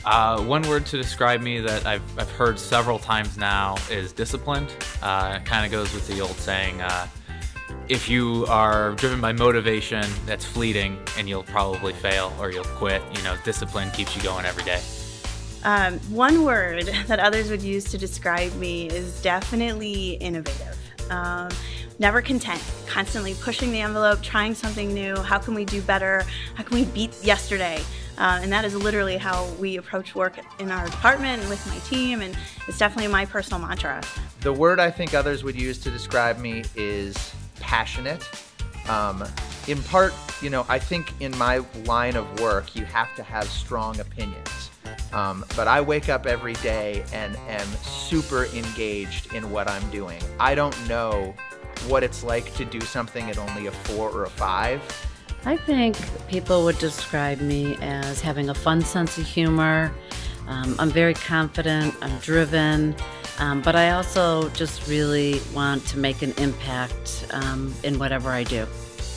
One word to describe me that I've heard several times now is disciplined. Kind of goes with the old saying, if you are driven by motivation, that's fleeting and you'll probably fail or you'll quit. Discipline keeps you going every day. One word that others would use to describe me is definitely innovative. Never content, constantly pushing the envelope, trying something new. How can we do better? How can we beat yesterday? And that is literally how we approach work in our department and with my team, and it's definitely my personal mantra. The word I think others would use to describe me is passionate. In part, I think in my line of work, you have to have strong opinions. But I wake up every day and am super engaged in what I'm doing. I don't know what it's like to do something at only a 4 or a 5. I think people would describe me as having a fun sense of humor. I'm very confident, I'm driven, but I also just really want to make an impact in whatever I do.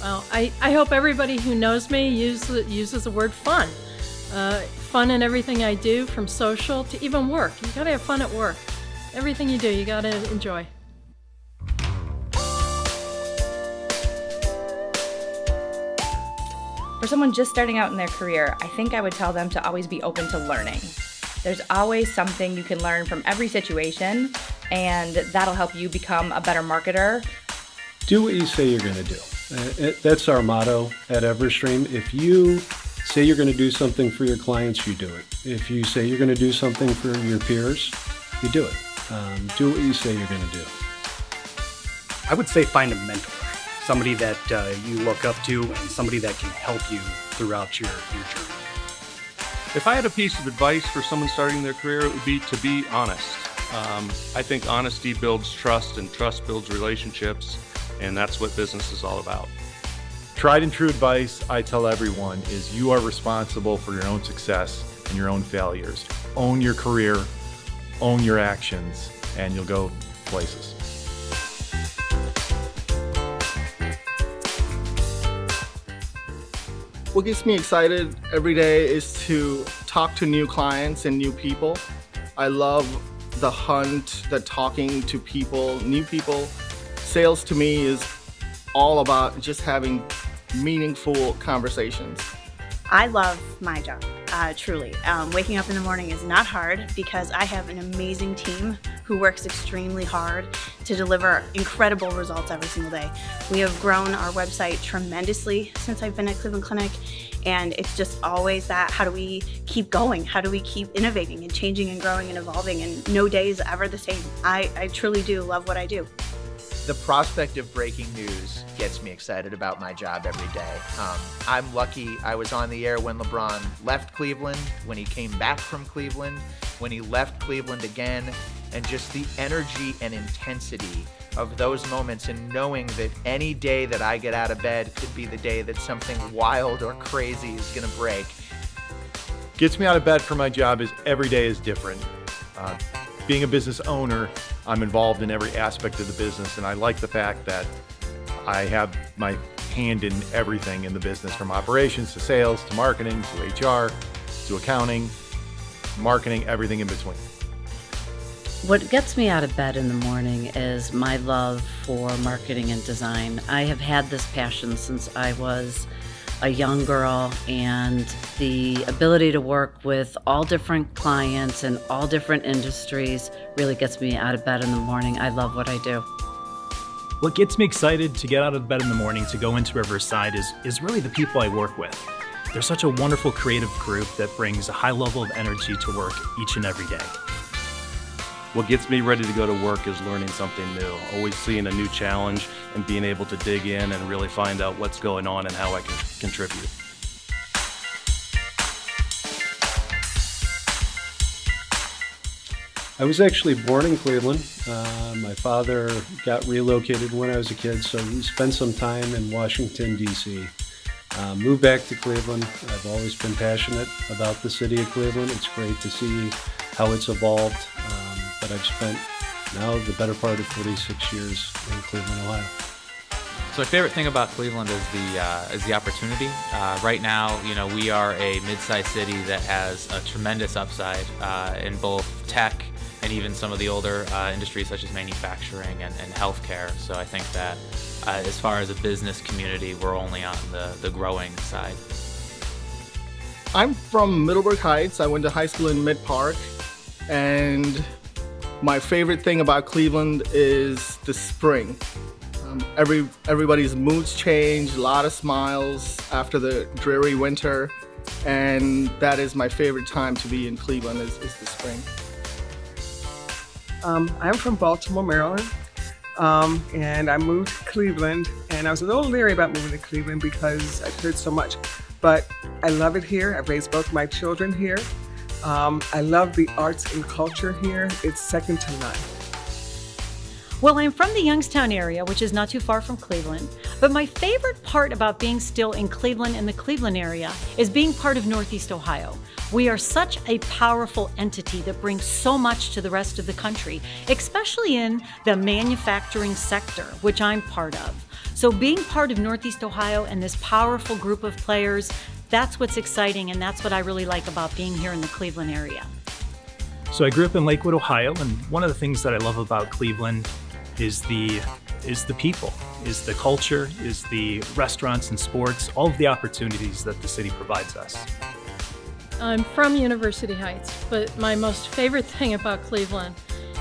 Well, I hope everybody who knows me uses the word fun. Fun in everything I do, from social to even work. You gotta have fun at work. Everything you do, you gotta enjoy. For someone just starting out in their career, I think I would tell them to always be open to learning. There's always something you can learn from every situation, and that'll help you become a better marketer. Do what you say you're going to do. That's our motto at Everstream. If you say you're going to do something for your clients, you do it. If you say you're going to do something for your peers, you do it. Do what you say you're going to do. I would say find a mentor. Somebody that you look up to and somebody that can help you throughout your journey. If I had a piece of advice for someone starting their career, it would be to be honest. I think honesty builds trust and trust builds relationships, and that's what business is all about. Tried and true advice I tell everyone is you are responsible for your own success and your own failures. Own your career, own your actions, and you'll go places. What gets me excited every day is to talk to new clients and new people. I love the hunt, the talking to people, new people. Sales to me is all about just having meaningful conversations. I love my job, truly. Waking up in the morning is not hard because I have an amazing team who works extremely hard to deliver incredible results every single day. We have grown our website tremendously since I've been at Cleveland Clinic, and it's just always that, how do we keep going? How do we keep innovating and changing and growing and evolving? And no day is ever the same. I truly do love what I do. The prospect of breaking news gets me excited about my job every day. I'm lucky I was on the air when LeBron left Cleveland, when he came back from Cleveland, when he left Cleveland again, and just the energy and intensity of those moments, and knowing that any day that I get out of bed could be the day that something wild or crazy is gonna break. Gets me out of bed for my job is every day is different. Being a business owner, I'm involved in every aspect of the business, and I like the fact that I have my hand in everything in the business, from operations to sales to marketing to HR to accounting, marketing, everything in between. What gets me out of bed in the morning is my love for marketing and design. I have had this passion since I was a young girl, and the ability to work with all different clients and all different industries really gets me out of bed in the morning. I love what I do. What gets me excited to get out of bed in the morning to go into Riverside is really the people I work with. They're such a wonderful creative group that brings a high level of energy to work each and every day. What gets me ready to go to work is learning something new, always seeing a new challenge and being able to dig in and really find out what's going on and how I can contribute. I was actually born in Cleveland. My father got relocated when I was a kid, so we spent some time in Washington, D.C. Moved back to Cleveland. I've always been passionate about the city of Cleveland. It's great to see how it's evolved. But I've spent now the better part of 46 years in Cleveland, Ohio. So my favorite thing about Cleveland is the opportunity. Right now, we are a mid-sized city that has a tremendous upside in both tech and even some of the older industries such as manufacturing and healthcare. So I think that as far as a business community, we're only on the growing side. I'm from Middleburg Heights. I went to high school in Mid Park, and my favorite thing about Cleveland is the spring. Everybody's moods change, a lot of smiles after the dreary winter, and that is my favorite time to be in Cleveland is the spring. I'm from Baltimore, Maryland, and I moved to Cleveland, and I was a little leery about moving to Cleveland because I'd heard so much, but I love it here. I've raised both my children here. I love the arts and culture here. It's second to none. Well, I'm from the Youngstown area, which is not too far from Cleveland, but my favorite part about being still in Cleveland and the Cleveland area is being part of Northeast Ohio. We are such a powerful entity that brings so much to the rest of the country, especially in the manufacturing sector, which I'm part of. So being part of Northeast Ohio and this powerful group of players, that's what's exciting, and that's what I really like about being here in the Cleveland area. So I grew up in Lakewood, Ohio, and one of the things that I love about Cleveland is the people, is the culture, is the restaurants and sports, all of the opportunities that the city provides us. I'm from University Heights, but my most favorite thing about Cleveland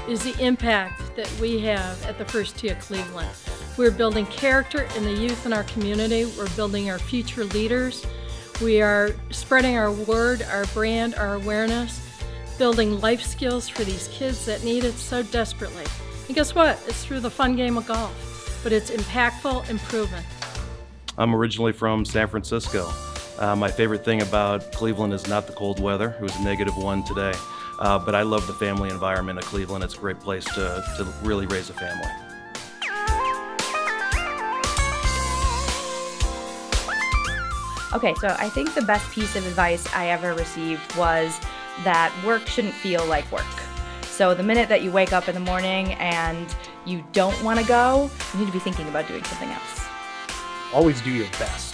is the impact that we have at the First Tee of Cleveland. We're building character in the youth in our community. We're building our future leaders. We are spreading our word, our brand, our awareness, building life skills for these kids that need it so desperately. And guess what? It's through the fun game of golf, but it's impactful and proven. I'm originally from San Francisco. My favorite thing about Cleveland is not the cold weather. It was -1 today. But I love the family environment of Cleveland. It's a great place to really raise a family. Okay, so I think the best piece of advice I ever received was that work shouldn't feel like work. So the minute that you wake up in the morning and you don't want to go, you need to be thinking about doing something else. Always do your best.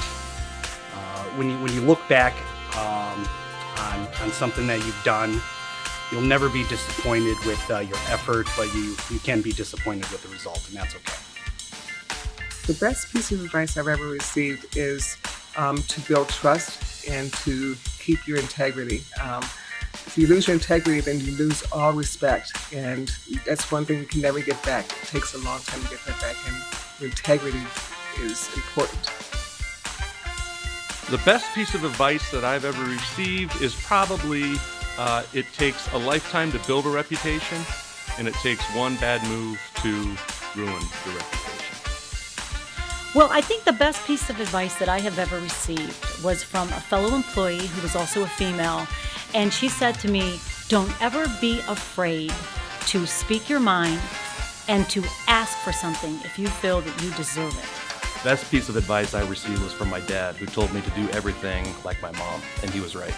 When you look back on something that you've done, you'll never be disappointed with your effort, but you can be disappointed with the result, and that's okay. The best piece of advice I've ever received is to build trust and to keep your integrity. If you lose your integrity, then you lose all respect, and that's one thing you can never get back. It takes a long time to get that back, and your integrity is important. The best piece of advice that I've ever received is probably it takes a lifetime to build a reputation, and it takes one bad move to ruin the reputation. Well, I think the best piece of advice that I have ever received was from a fellow employee who was also a female, and she said to me, don't ever be afraid to speak your mind and to ask for something if you feel that you deserve it. Best piece of advice I received was from my dad, who told me to do everything like my mom, and he was right.